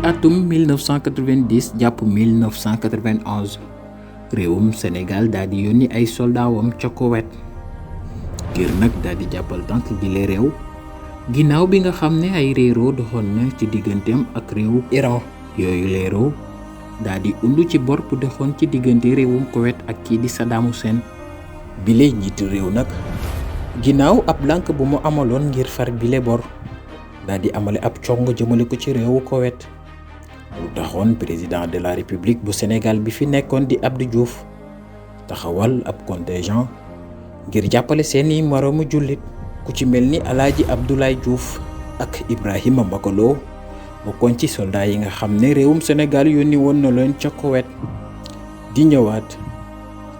atum 1990 jàpp 1991 réewum Sénégal daal di yónni ay soldaawam ca Koweït ngir nag daal di jàppal tànk bi le réew ginnaaw bi nga xam ne ay réeroo doxoon na ci digganteem ak réewu Iran yooyu réeroo daal di undu ci bor bu doxoon ci diggante réewum Koweït ak kii di Saddam Hussein bile njiitu réew nag ginnaaw ab lànk bu mu amaloon ngir far bile bor daal di amale ab cong jëmale ko ci réewu Koweït lu taxoon président de la république bu Sénégal bi fi nekkoon di Abdou Diouf taxawal ab contingent ngir jàppale seeni moroomu jullit ku ci mel ni Alaaji Abdoulaye Diouf ak Ibrahima Makolo bokkoon ci soldat yi nga xam ne réewum Sénégal yónni woon na leen ca Koweït di ñëwaat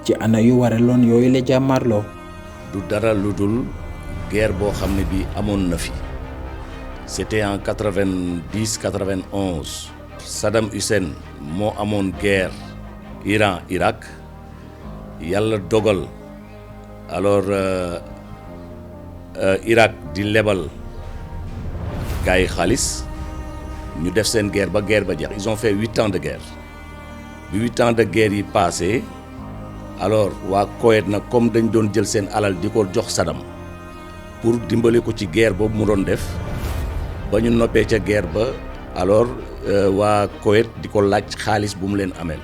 ci ana yu waraloon yooyu la jàmmarloo du dara lu dul guerre boo xam ne bi amoon na fi c'était en 90-91 Saddam Hussein moo amoon guerre Iran Irak yàlla dogal alors Irak di lebal gars yi xaalis ñu def seen guerre ba jeex ils ont fait 8 ans de guerre bi 8 ans de guerre yi passé alors waa Koweït nag comme dañ doon jël seen alal di ko jox Saddam pour dimbale ko ci guerre boobu mu doon def ba ñu noppee ca guerre ba alors waa Koweït di ko laaj xaalis bu mu leen ameel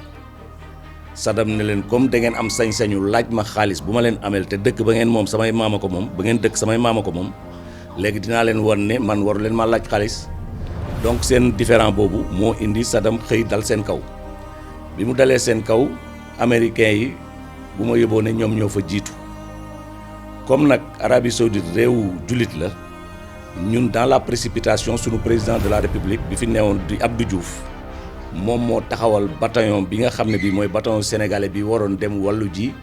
Saddam ne leen comme da ngeen am sañ-sañu laaj ma xaalis bu ma leen ameel te dëkk ba ngeen moom samay maama ko moom ba ngeen dëkk samay maama ko moom léegi dinaa leen wan ne man waru leen ma laaj xaalis donc seen différend boobu moo indi Saddam xëy dal seen kaw bi mu dalee seen kaw américains yi bu ma yóbboo ne ñoom ñoo fa jiitu comme nag Arabie Saoudite réewu jullit la ñun dans la précipitation sunu président de la république bi fi newoon di Abdou Diouf moom moo taxawal bataillon bi nga xam ne bi mooy bataillon sénégalais bi waroon dem wàllu ji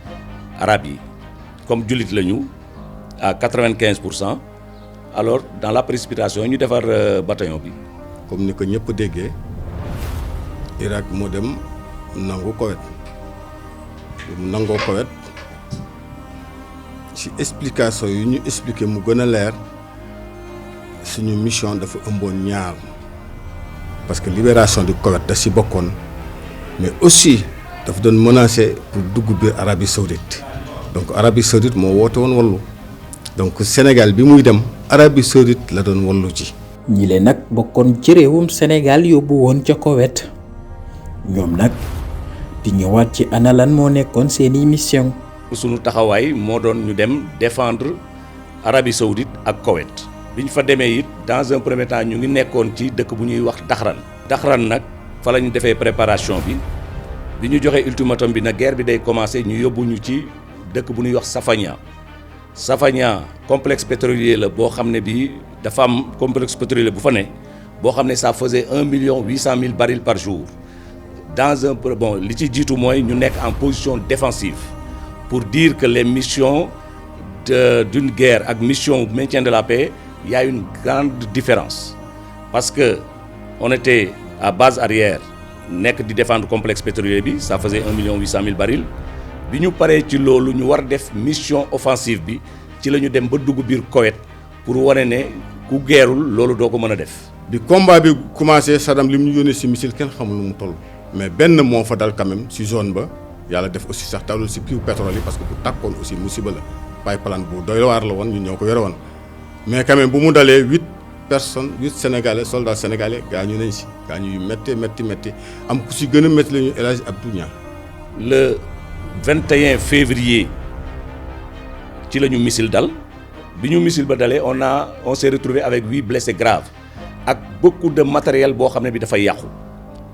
arab yi comme jullit la ñu à 95%. Alors dans la précipitation ñu defar bataillon bi. comme ni ko ñëpp déggee Irak moo dem nangu Koweït mu nangoo Koweït ci explication yi ñu expliqué mu gën a leer suñu mission dafa ëmboon ñaar parce que libération du Koweït da ci bokkoon mais aussi dafa doon menacé pour dugg biir Arabie Saoudite donc Arabie Saoudite moo woote woon wallu donc Sénégal bi muy dem Arabie Saoudite la doon wallu ci ñi leen nag bokkoon ci réewum Sénégal yóbbu woon ca Koweït ñoom nag di ñëwaat ci ana lan moo nekkoon seeni mission sunu taxawaay moo doon ñu dem défendre Arabie Saoudite ak Koweït bi ñu fa demee it dans un premier temps ñu ngi nekkoon ci dëkk bu ñuy wax Dakhran nag fa la ñu defee préparation bi ñu joxee ultimatum bi na guerre bi day commencer ñu yóbbu ñu ci dëkk bu ñuy wax Safania complexe pétrolier la boo xam ne bii dafa am complexe pétrolier bu fa ne boo xam ne ça faisait 1,8 million barils par jour dans un bon li ci jiitu mooy ñu nekk en position défensive pour dire que les missions d'une guerre ak mission maintien de la paix il y a une grande différence parce que on était à base arrière nekk di défendre complexe pétrolier bi ça faisait 1,8 million barils bi ñu paree ci loolu ñu war def mission offensive bi ci la ñu dem ba dugg biir Koweït pour wane ne ku geerul loolu doo ko mën a def. bi combat bi commencé Saddam li mu ñu yónnee si missile kenn xamul lu mu toll mais benn moo fa dal quand même si zone ba yàlla def aussi sax talul si kiw pétrole yi parce que bu tàkkoon aussi musiba la pipeline bu doy waar la woon ñu ñoo ko yore woon mais quand même bu mu dalee 8 sénégalais soldats sénégalais gaañu nañ si gaañu yu métti am ku si gën a métti la ñu El Hadj Abdou Niang le 21 février ci la ñu missile dal bi ñu missile ba dalee on s'est retrouvé avec 8 blessés graves ak beaucoup de matériel boo xam ne bi dafay yàqu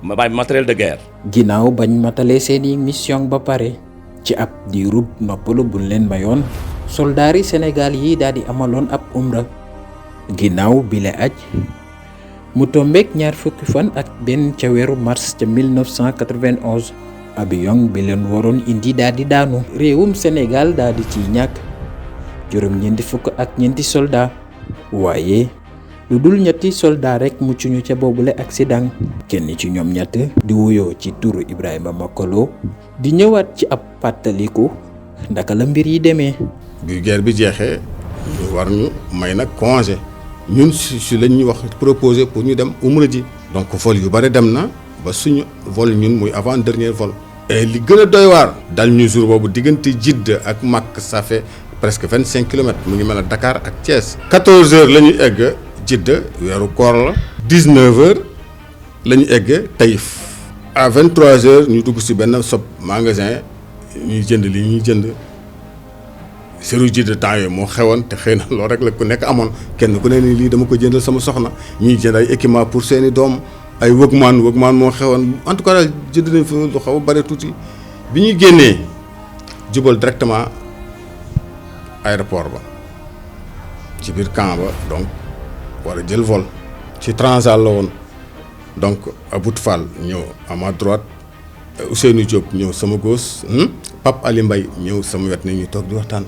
matériel de guerre. ginnaaw bañ matalee seeni mission ba pare ci ab diirub noppalu buñ leen mayoon soldaari Sénégal yi daal di amaloon ab umra ginnaaw bi la aj mu tombeek 20 fan ak benn ca weeru mars ca 1991 avion bi leen waroon indi daal di daanu réewum Sénégal daal di ciy ñàkk juróom-ñeenti fukk ak ñeenti soldat waaye lu dul ñetti soldat rek muccuñu ca boobule accident kenn ci ñoom ñett di wuyoo ci turu Ibrahima Makolo di ñëwaat ci ab pàttaliku ndaka la mbir yi demee. bi guerre bi jeexee ñu war ñu may nag congé ñun si lañ ñu wax proposé pour ñu dem umra ji donc vol yu bëri dem na ba suñu vol ñun muy avant dernier vol. et li gën a doy waar dal ñu jour boobu diggante Jidda ak Makka ça fait presque 25 kilomètres mu ngi mel ne Dakar ak Thiès. 14h la ñu egg Jidda weeru koor la. 19h la ñu egg Taïf. à 23h ñu dugg si benn sob magasin ñuy jënd li ñuy jënd seru Jidda temps yooyu moo xewoon te xëy na loolu rek la ku nekk amoon kenn ku ne ni lii dama ko jëndal sama soxna ñuy jënd ay équipement pour seeni doom. ay wëgmaan moo xewoon en tout cas daal jënd nañ fa lu xaw a bëri tuuti bi ñuy génnee jubal directement aéroport ba ci biir camp ba donc war a jël vol ci Transal la woon donc About Fall ñëw à ma droite Ousseynou Diop ñëw sama gauche Pape Ali Mbaye ñëw sama wet ni ñu toog di waxtaan.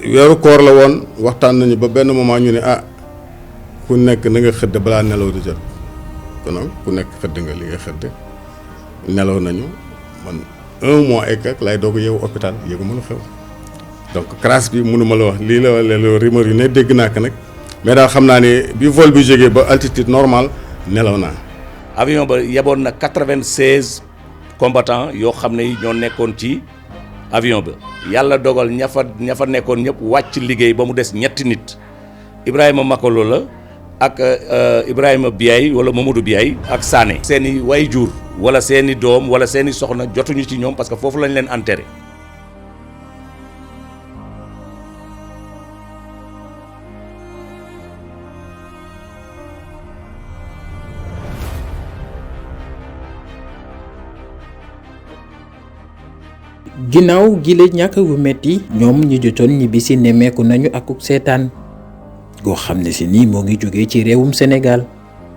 weeru koor la woon waxtaan nañu ba benn moment ñu ne ku nekk na nga xëdd balaa nelaw di jot. donc ku nekk xëdd nga li nga xëdd nelaw nañu man 1 mois et quelques lay doog a yeewu hôpital yéegu ma la xew donc crasse bi mënu ma la wax lii la le rumeur yu ne dégg naa ko nag mais daal xam naa ne bi vol bi jógee ba altitude normale nelaw naa. avion ba yeboon na 96 combattants yoo xam ne ñoo nekkoon ci avion ba yàlla dogal ña fa nekkoon ñëpp wàcc liggéey ba mu des ñetti nit Ibrahima Makolo la. ak Ibrahima Biaye wala Mamadou Biaye ak Sané. seeni waajur wala seeni doom wala seeni soxna jotuñu ci ñoom parce que foofu lañ leen enterré. ginnaaw gi la ñàkk gu metti ñoom ñu jotoon ñibbi si nemmeeku nañu akuk seetaan goo xam ne si nii moo ngi jógee ci réewum Sénégal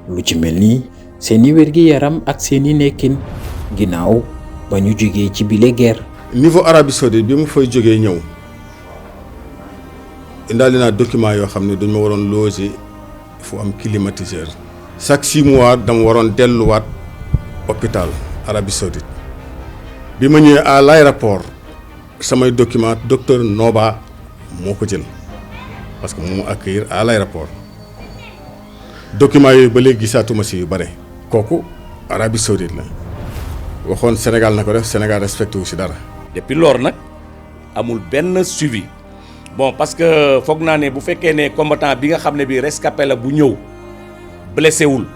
lu ci mel nii seeni wér-gi-yaram ak seeni nekkin ginnaaw ba ñu jógee ci bile guerre. niveau Arabie Saoudite bi mu fay jógee ñëw indaale naa document yoo xam ne dañ ma waroon loger fu am climatiseur. chaque 6 mois dama waroon delluwaat hôpital Arabie Saoudite bi ma ñëwee à l'aéroport samay document docteur Noba moo ko jël. parce que moom accueillir à l'aéroport document yooyu ba léegi gisaatuma si yu bare kooku Arabie Saoudite la waxoon Sénégal na ko def Sénégal respecté wu si dara. depuis lors nag amul benn suivi bon parce que foog naa ne bu fekkee ne combattant bi nga xam ne bi rescapé la bu ñëw blessé wul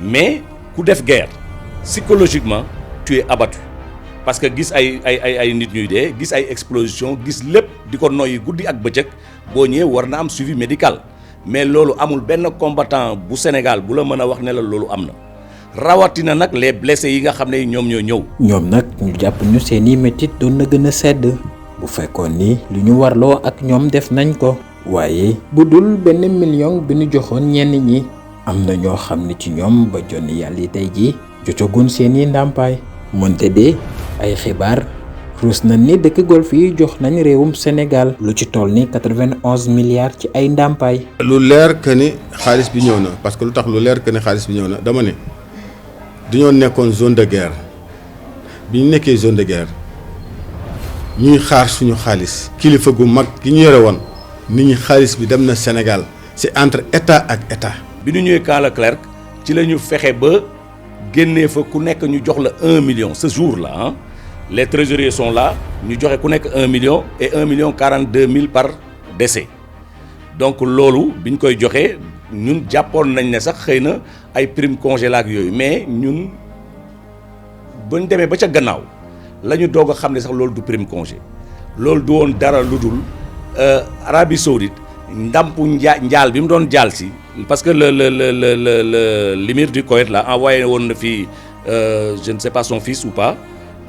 mais ku def guerre psychologiquement tu es abattu parce que gis ay nit ñuy dee gis ay explosion gis lépp di ko noyyi guddi ak bëccëg. boo ñëwee war na am suivi médical mais loolu amul benn combattant bu Sénégal bu la mën a wax ne la loolu am na rawatina nag les blessés yi nga xam ne ñoom ñoo ñëw. ñoom nag ñu jàpp ñu seeni métit doon na gën a sedd bu fekkoon ni lu ñu warloo ak ñoom def nañ ko. waaye bu dul benn million bi ñu joxoon ñenn ñi am na ñoo xam ne ci ñoom ba jonni yàlla tey jii jotagun seeni ndàmpaay moonte de ay xibaar. ruus na ni dëkk golf yi jox nañ réewum Sénégal lu ci toll ni 91 milliards ci ay ndàmpaay. lu leer que ni xaalis bi ñëw na parce que lu tax lu leer que ni xaalis bi ñëw na dama ne dañoo nekkoon zone de guerre bi ñu nekkee zone de guerre ñuy xaar suñu xaalis kilifa gu mag gi ñu yore woon nit ñi xaalis bi dem na Sénégal c'est entre état ak état. bi ñu ñëwee Camp Leclerc ci la ñu fexe ba génnee fa ku nekk ñu jox la 1 million ce jour là ah. Les trésoriers sont là ñu joxe ku nekk 1 million et 1 million 42 000 par décès donc loolu bi ñu koy joxe ñun jàppoon nañ ne sax xëy na ay prime congé la ak yooyu mais ñun ba ñu demee ba ca gannaaw la ñu doog a xam ne sax loolu du prime congé loolu du woon dara lu dul Arabie Saoudite ndàmpu njaal bi mu doon jaal si parce que l'émir du Koweït la envoyé woon na fii je ne sais pas son fils ou pas.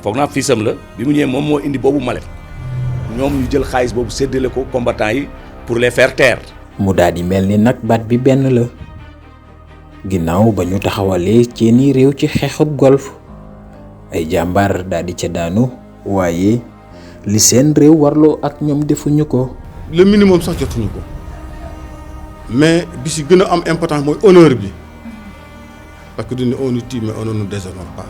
foog naa fiisam la bi mu ñëwee moom moo indi boobu malet ñoom ñu jël xaalis boobu séddale ko combattants yi pour les faire taire. mu daal di mel ni nag baat bi benn la ginnaaw ba ñu taxawalee seeni réew ci xeexub golf ay jàmbaar daal di ca daanu waaye li seen réew warloo ak ñoom defuñu ko. le minimum sax jotuñu ko mais bi si gën a am importance mooy honneur bi parce que duñu on nous tue mais on ne nous déshonore pas.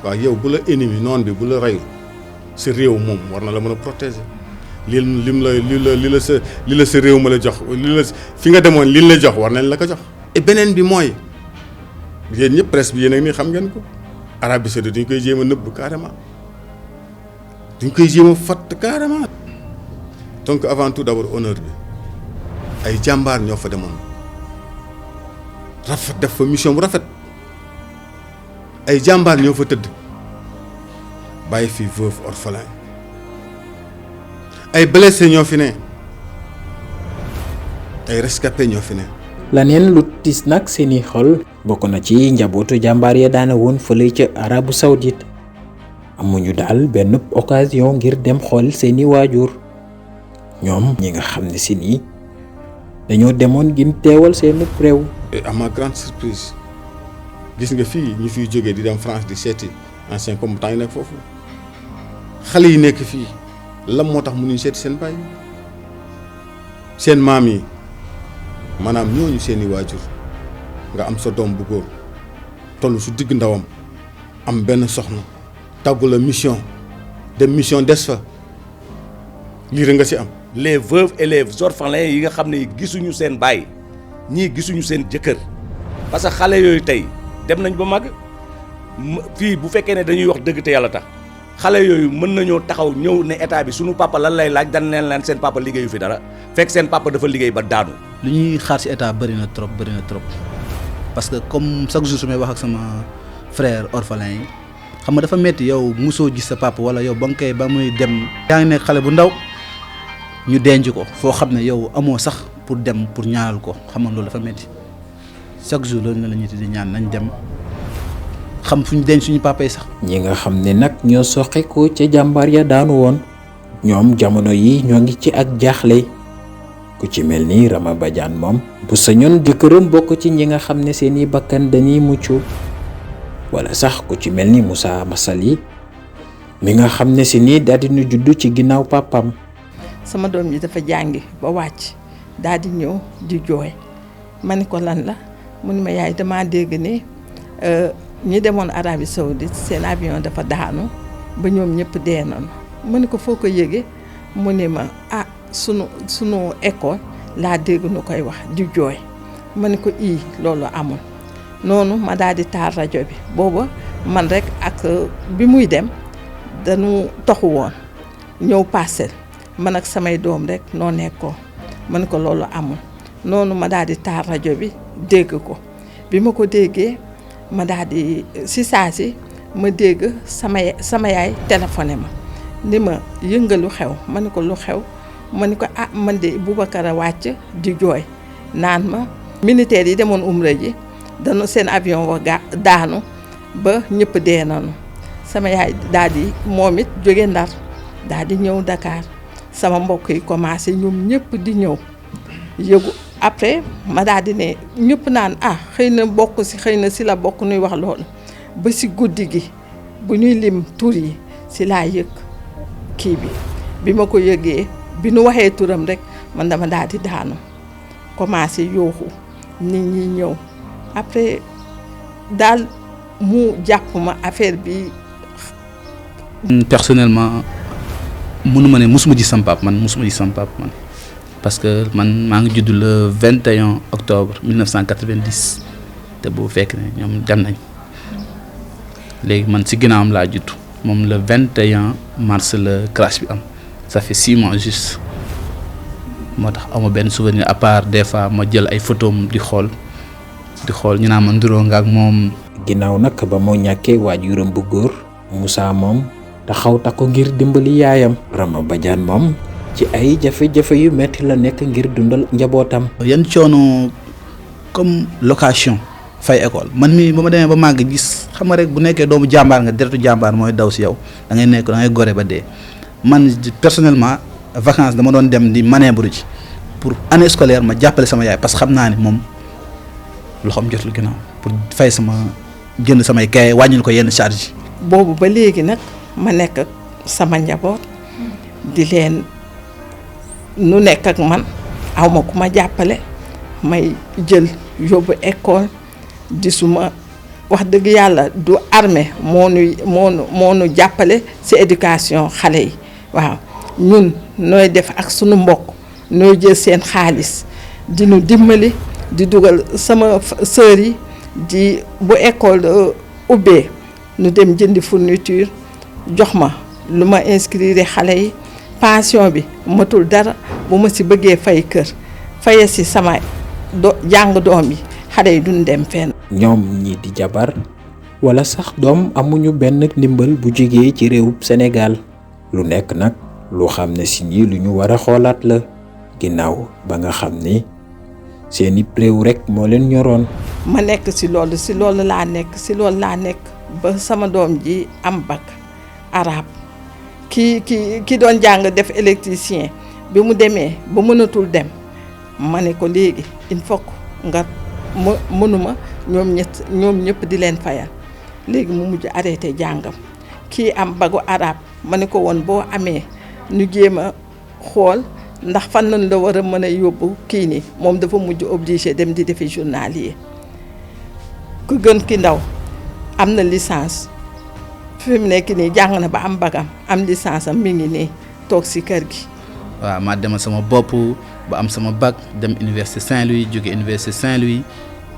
waaw yow bu la ennemi noon bi bu la reyul sa réew moom war na la mën a protéger li la sa réew ma la jox li la fi nga demoon li la jox war nañ la ko jox. et beneen bi mooy yéen ñëpp presse bi yéen a ngi nii xam ngeen ko Arabie Saoudite duñ koy jéem a nëbb carrément duñ koy jéem a fatt carrément. donc avant tout d'abord honneur bi ay jàmbaar ñoo fa demoon rafet def fa mission bu rafet ay jàmbaar ñoo fa tëdd bàyyi fi veuve orphelin ay blessé ñoo fi ne ay rescapé ñoo fi ne. laneen lu tiis nag seeni xol bokk na ci njabootu jàmbaar ya daana woon fële ca Arabie Saoudite amuñu daal benn occasion ngir dem xool seeni waajur ñoom ñi nga xam ne si nii dañoo demoon ngir teewal seen réew. et à ma grande surprise gis nga fii ñu fiy jógee di dem France di seeti anciens combattants yi nekk foofu xale yi nekk fii lan moo tax mënuñ seeti seen baay seen maam yi maanaam ñooñu seeni waajur nga am sa doom bu góor toll su digg ndawam am benn soxna tàggu la mission dem mission des fa lii rek nga ci am. les veuves et les orphelins yi nga xam ne gisuñu seen baay ñii gisuñu seen jëkkër parce que xale yooyu tey dem nañ ba mag fii bu fekkee ne dañuy wax dëgg te yàlla tax xale yooyu mën nañoo taxaw ñëw ne état bi suñu papa lan lay laaj dañ leen seen papa liggéeyu fi dara fekk seen papa dafa liggéey ba daanu. lu ñuy xaar ci état bëri na trop parce que comme chaque jour su may wax ak sama frère orphelin yi xam nga dafa metti yow mosoo gis sa papa wala yow ba nga koy ba muy dem. yaa ngi nekk xale bu ndaw ñu denc ko foo xam ne yow amoo sax pour dem pour ñaanal ko xam nga loolu dafa metti chaque jour loolu la ñuy di ñaan nañ dem xam fu ñu denc suñu papa yi sax. ñi nga xam ne nag ñoo soxe ko ca jàmbaar ya daanu woon ñoom jamono yi ñoo ngi ci ak jaaxle ku ci mel ni Rama Badiane moom bu sañoon jëkkëram bokk ci ñi nga xam ne seeni bakkan dañuy mucc wala sax ku ci mel ni Moussa Massaly mi nga xam ne si nii daal di nu judd ci ginnaaw papam. sama doom ji dafa jàngi ba wàcc daal di ñëw di jooy ma ni ko lan la mu ni ma yaay damaa dégg ni ñi demoon Arabie Saoudite seen avion dafa daanu ba ñoom ñëpp dee nañu mu ni ko foo ko yëgee mu ni ma ah sunu école laa dégg nu koy wax di jooy ma ni ko loolu amul noonu ma daal di taal rajo bi booba man rek ak bi muy dem dañu toxu woon ñëw Parcelles man ak samay doom rek noo nekkoo ma ni ko loolu amul noonu ma daal di taal rajo bi dégg ko bi ma ko déggee ma daal di si saa si ma dégg sama yaay téléphoné ma ni ma yëngalu xew ma ni ko lu xew ma ni ko man de Boubacar a wàcc di jooy naan ma militaires yi demoon umra ji dañu seen avion wa daanu ba ñëpp dee nañu sama yaay daal di moom it jóge Ndar daal di ñëw Dakar sama mbokk yi commencé ñoom ñëpp di ñëw yëgu après ma daal di ne ñëpp naan xëy na bokk xëy na si la bokk nuy wax loolu ba si guddi gi bu ñuy lim tur yi si laa yëg kii bi ma ko yëgee bi nu waxee turam rek man dama daal di daanu commencé yooxu nit ñi ñëw après daal mu jàpp ma affaire bi. personnellement mënuma ne mosuma gis sama papa man parce que man maa ngi judd le 21 octobre 1990 te bu fekk ne ñoom dem nañ léegi man ci ginnaawam laa judd moom le 21 mars la crash bi am ça fait 6 mois juste moo tax amoo benn souvenir à part des fois ma jël ay photos di xool ñu naan ma nduroo nga ak moom. ginnaaw nag ba moo ñàkkee waajuram bu góor Moussa moom taxaw takku ngir dimbali yaayam. Rama Badiane moom ci ay jafe-jafe yu metti la nekk ngir dundal njabootam. yan coono comme location fay école man mii ba ma demee ba màgg gis xam nga rek bu nekkee doomu jàmbaar nga deretu jàmbaar mooy daw si yow da ngay gore ba dee man personnellement vacances dama doon dem di manœuvre ji pour année scolaire ma jàppale sama yaay parce que xam naa ne moom loxoom jotul ginnaaw pour fay sama jënd samay kaye wàññil ko yenn charge yi. boobu ba léegi nag ma nekk ak sama njaboot di leen nu nekk ak man aw ma ku ma jàppale may jël yóbbu école di suma wax dëgg yàlla du armée moo nu jàppale ci éducation xale yi waaw ñun nooy def ak sunu mbokk nooy jël seen xaalis di nu dimbali di dugal sama sœur yi di bu école ubbee nu dem jëndi fourniture jox ma lu ma inscrire xale yi pension bi matul dara bu ma si bëggee fay kër faye si sama jàng doom yi xale yi duñ dem fenn. ñoom ñii di jabar wala sax doom amuñu benn ndimbal bu jógee ci réewub Sénégal lu nekk nag lu xam ne si nii lu ñu war a xoolaat la ginnaaw ba nga xam ni seeni réew rek moo leen ñoroon. ma nekk si loolu laa nekk ba sama doom ji am bac arabe ki doon jàng def électricien bi mu demee ba mënatul dem ma ne ko léegi il faut nga mënuma ñoom ñëpp di leen fayal léegi mu mujj arrêté jàngam kii am bagu arabe ma ne ko woon boo amee ñu jéem a xool ndax fan lañ la war a mën a yóbbu kii nii moom dafa mujj obligé dem di defi journalier ku gën ki ndaw am na licence fi mu nekk nii jàng na ba am bagam am licence am mi ngi nii toog si kër gi. waaw maa demal sama bopp ba am sama bac dem université Saint-Louis jóge université Saint-Louis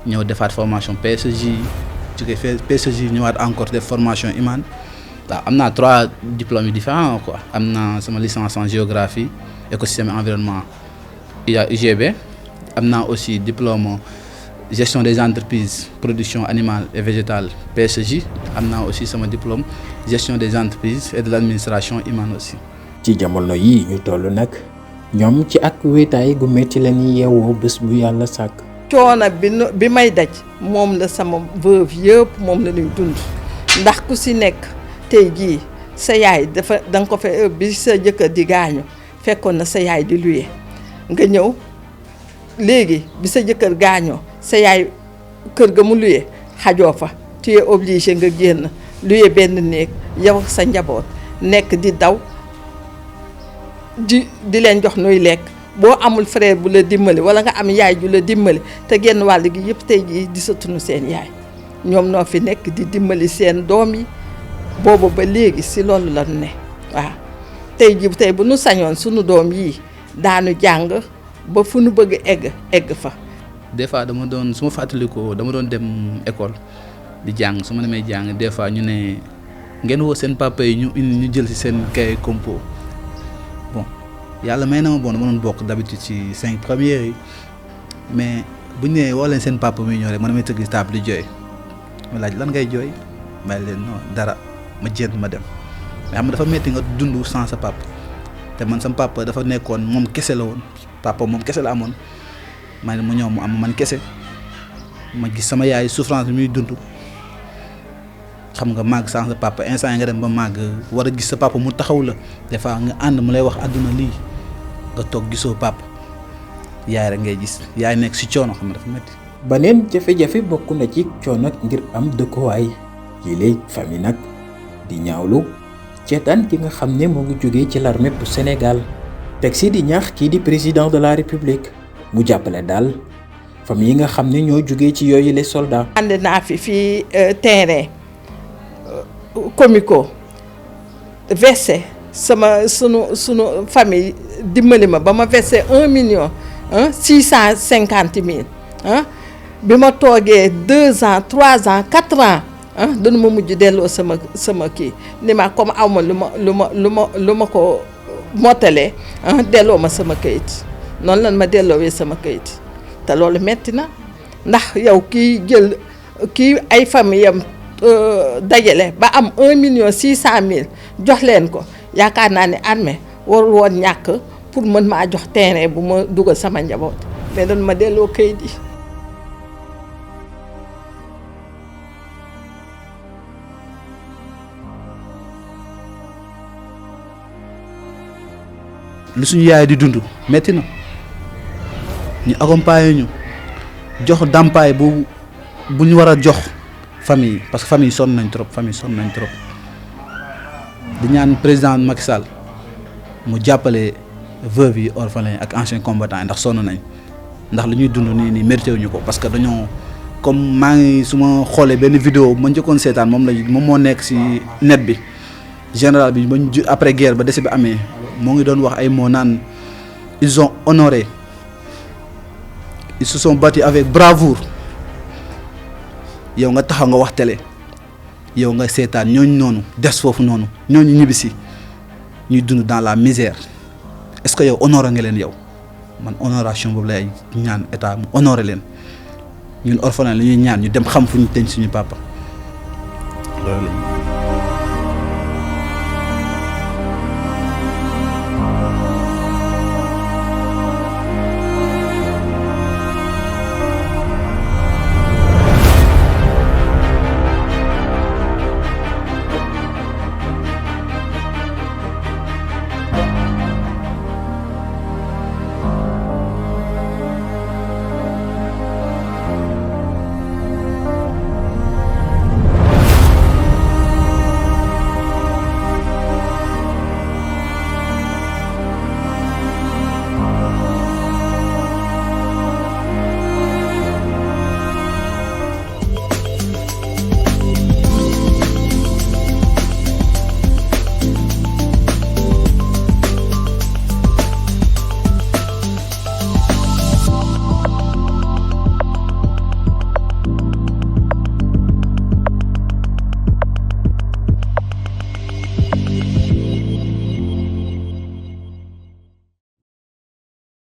ñëw defaat formation PSG jóge PSG ñëwaat encore def formation IMAN waaw am naa 3 diplômes différents quoi. am naa sama licence en géographie écosystème et environnement UGB am naa aussi diplôme gestion des entreprises production animale et végétale PSG am naa aussi sama diplôme gestion des entreprises et de l'administration IMAN aussi. ci jamono yi ñu toll nag ñoom ci ak wéetaay gu metti la ñuy yeewoo bés bu yàlla sàkk. coono bi may daj moom la sama veuve yëpp moom la ñuy dund ndax ku si nekk tey jii sa yaay da nga ko fe bi sa jëkkër di gaañu fekkoon na sa yaay di luye nga ñëw léegi bi sa jëkkër gaañoo sa yaay kër ga mu luye xajoo fa tu es obligé nga génn luye benn néeg yow sa njaboot nekk di daw di leen jox nuy lekk boo amul frère bu la dimbali wala nga am yaay ju la dimbali te genn wàll gi yëpp tey jii di satunu seen yaay ñoom noo fi nekk di dimbali seen doom yi boobu ba léegi si loolu la ne waaw tey bu nu sañoon sunu doom yi daanu jàng ba fu nu bëgg egg fa. des fois dama doon su ma fàttalikoo dama doon dem école di jàng su ma demee jàng des fois ñu ne ngeen woo seen papa yi ñu jël ci seen kay compo bon yàlla may na ma bon dama doon bokk d'habitude ci 5 premières yi mais bu ñu nee woo leen seen papa muy ñëw rek man damay tëgg table di jooy ma laaj lan ngay jooy may leen non dara ma jéem ma dem mais xam nga dafa metti nga dund sans sa papa te man sama papa dafa nekkoon moom kese la woon papa moom kese la amoon. man mu ñëw mu am man kese ma gis sama yaay souffrance bi muy dund xam nga màgg sans sa papa instant yi nga dem ba màgg war a gis sa papa mu taxaw la des fois nga ànd mu lay wax àdduna lii nga toog gisoo papa yaay rek ngay gis yaay nekk si coono xam nga dafa métti. baneen jafe-jafe bokk na ci coono ngir am dëkkuwaay yi lay famille nag di ñaawlu ceetaan ki nga xam ne moo ngi jógee ci l'armée bu Sénégal teg si di ñaax kii di président de la République mu jàppale daal famille yi nga xam ne ñoo jógee ci yooyu les soldats. ànd naa fii terrain comico versé sunu famille dimbali ma ba ma versé 1,650,000 bi ma toogee 2 ans 3 ans 4 ans danu ma mujj delloo sama kii ni ma comme aw ma lu ma ko mottalee delloo ma sama kayit. noonu lan ma delloowee sama kayit te loolu metti na ndax yow kii ay famille am dajale ba am 1,600,000 jox leen ko yaakaar naa ne armée warul woon ñàkk pour mën maa jox terrain bu ma dugal sama njaboot mais dañ ma delloo kayit yi. lu suñu yaay di dund metti na ñu accompagner ñu jox dàmpaay bu ñu war a jox famille parce que famille sonn nañ trop di ñaan président Macky Sall mu jàppale veuve yi orphelins ak anciens combattants ndax sonn nañ ndax lu ñuy dund nii mérité wuñu ko parce que dañoo comme maa ngi su ma xoolee benn vidéo ma njëkkoon seetaan moom moo nekk ci net bi général bi ba après guerre ba décès bi amee moo ngi doon wax ay mots naan ils ont honoré ils se sont battus avec bravoure yow nga taxaw nga wax télé yow nga seetaan ñooñu noonu des foofu noonu ñooñu ñibbisi ñuy dund dans la misère est-ce que yow honoré nga leen yow man honoration boobu lay ñaan état mu honoré leen ñun orphelin la ñuy ñaan ñu dem xam fu ñu teñ suñu papa loolu la